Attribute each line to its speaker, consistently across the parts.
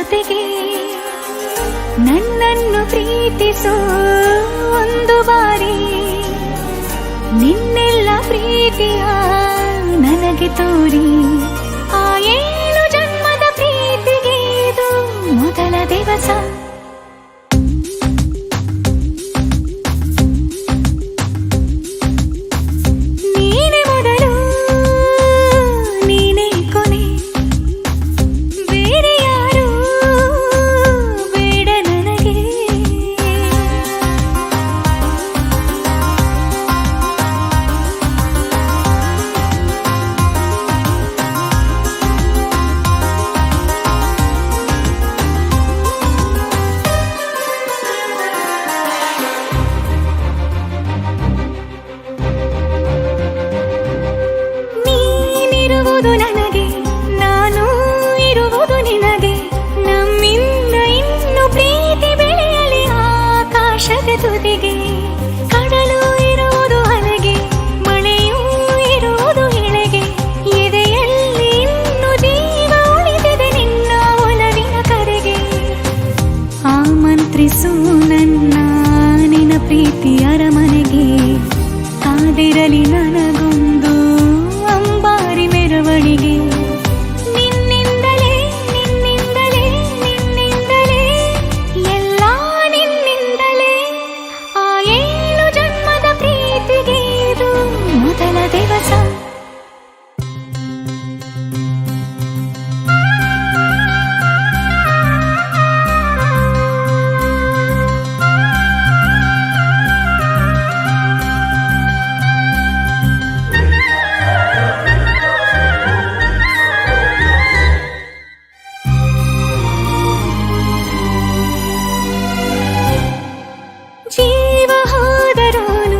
Speaker 1: ಜೊತೆಗೆ ನನ್ನನ್ನು ಪ್ರೀತಿಸೋ ಒಂದು ಬಾರಿ ನಿನ್ನೆಲ್ಲ ಪ್ರೀತಿಯ ನನಗೆ ತೋರಿ ಆ 7 ಜನ್ಮದ ಪ್ರೀತಿಗೆ ಇದು ಮೊದಲ ದಿವಸ. ನನಗೆ ನಾನು ಇರುವುದು ನಿನಗೆ, ನಮ್ಮಿಂದ ಇನ್ನು ಪ್ರೀತಿ ಬೆಳೆಯಲಿ ಆಕಾಶದ ತುದಿಗೆ. ಕಡಲು ಇರುವುದು ಅಲೆಗೆ, ಮಳೆಯೂ ಇರುವುದು ಎಳೆಗೆ, ಎದೆಯಲ್ಲಿ ಇನ್ನು ಜೀವ ಉಳಿದಿದೆ ನಿನ್ನ ಒಲವಿನ ಕರೆಗೆ. ಆಮಂತ್ರಿಸು ನನ್ನ ನಿನ್ನ ಪ್ರೀತಿ ಅರಮನೆಗೆ, ಕಾದಿರಲಿ ನನಗೊಂದು ಅಂಬಾರಿ ಮೆರವಣಿಗೆ. ನಿನ್ನಿಂದಲೇ ನಿನ್ನಿಂದಲೇ ನಿನ್ನಿಂದಲೇ ಎಲ್ಲ ನಿನ್ನಿಂದಲೇ ಆ 7 ಜನ್ಮದ ಪ್ರೀತಿಗೆ ಇದು ಮೊದಲ ದಿವಸ. ಜೀವ ಹೋದರೋನು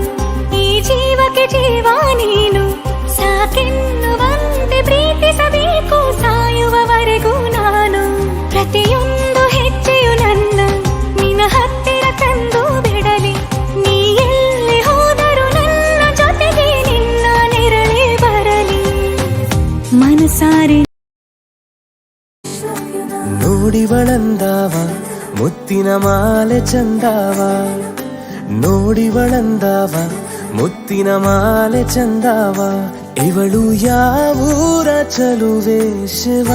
Speaker 1: ಈ ಜೀವಕ್ಕೆ ಜೀವ ನೀನು, ಸಾಕೆನ್ನುವಂತೆ ಪ್ರೀತಿಸಬೇಕು ಸಾಯುವವರೆಗೂ ನಾನು. ಪ್ರತಿಯೊಂದು ಹೆಜ್ಜೆಯು ನನ್ನ ನಿನ್ನ ಹತ್ತಿರ ತಂದು ಬಿಡಲಿ, ನೀ ಎಲ್ಲಿ ಹೋದರೂ ನನ್ನ ಜೊತೆಗೆ ನಿನ್ನ ನೆರಳೇ ಬರಲಿ. ಮನಸಾರೆ
Speaker 2: ನೋಡಿವಳಂದಾವ ಮುತ್ತಿನ ಮಾಲೆ ಚಂದಾವ, ನೋಡಿವಳಂದಾವ ಮುತ್ತಿನ ಮಾಲೆ ಚಂದಾವ, ಇವಳು ಯಾವೂರ ಚಲುವೆ ಶಿವ.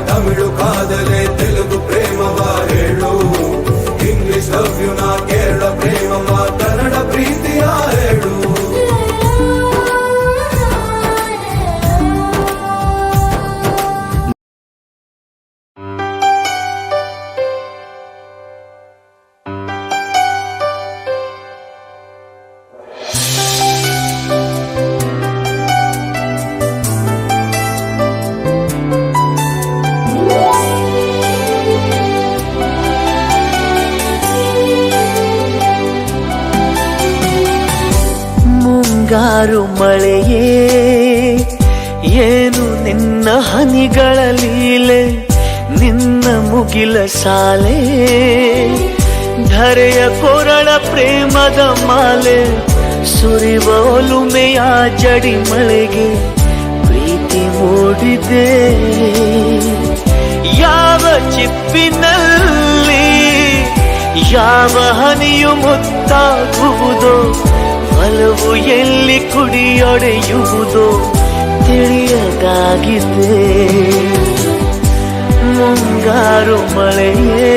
Speaker 3: ತಮಿಳು ಕಾದಲೆ ತೆಲುಗು ಪ್ರೇಮವ ಹೇಳು, ಇಂಗ್ಲಿಷ್ ಲವ್ ಯು ನಾ ಕೇರಳ ಪ್ರೇಮವ ಕನ್ನಡ ಪ್ರೀತಿಯ ಹೇಳು.
Speaker 2: ಮುಂಗಾರು ಮಳೆಯೇ ಏನು ನಿನ್ನ ಹನಿಗಳ ಲೀಲೆ, ನಿನ್ನ ಮುಗಿಲ ಸಾಲೆ ಧರೆಯ ಕೊರಳ ಪ್ರೇಮದ ಮಾಲೆ, ಸುರಿವ ಒಲುಮೆಯ ಜಡಿ ಮಳೆಗೆ ಪ್ರೀತಿ ಮೂಡಿದೆ. ಯಾವ ಚಿಪ್ಪಿನಲ್ಲಿ ಯಾವ ಹನಿಯು ಮುತ್ತಾಗುವುದೋ, ಒಲವು ಎಲ್ಲಿ ಕುಡಿಯೊಡೆಯುವುದೋ ತಿಳಿಯದಾಗಿದೆ. ಮುಂಗಾರು ಮಳೆಯೇ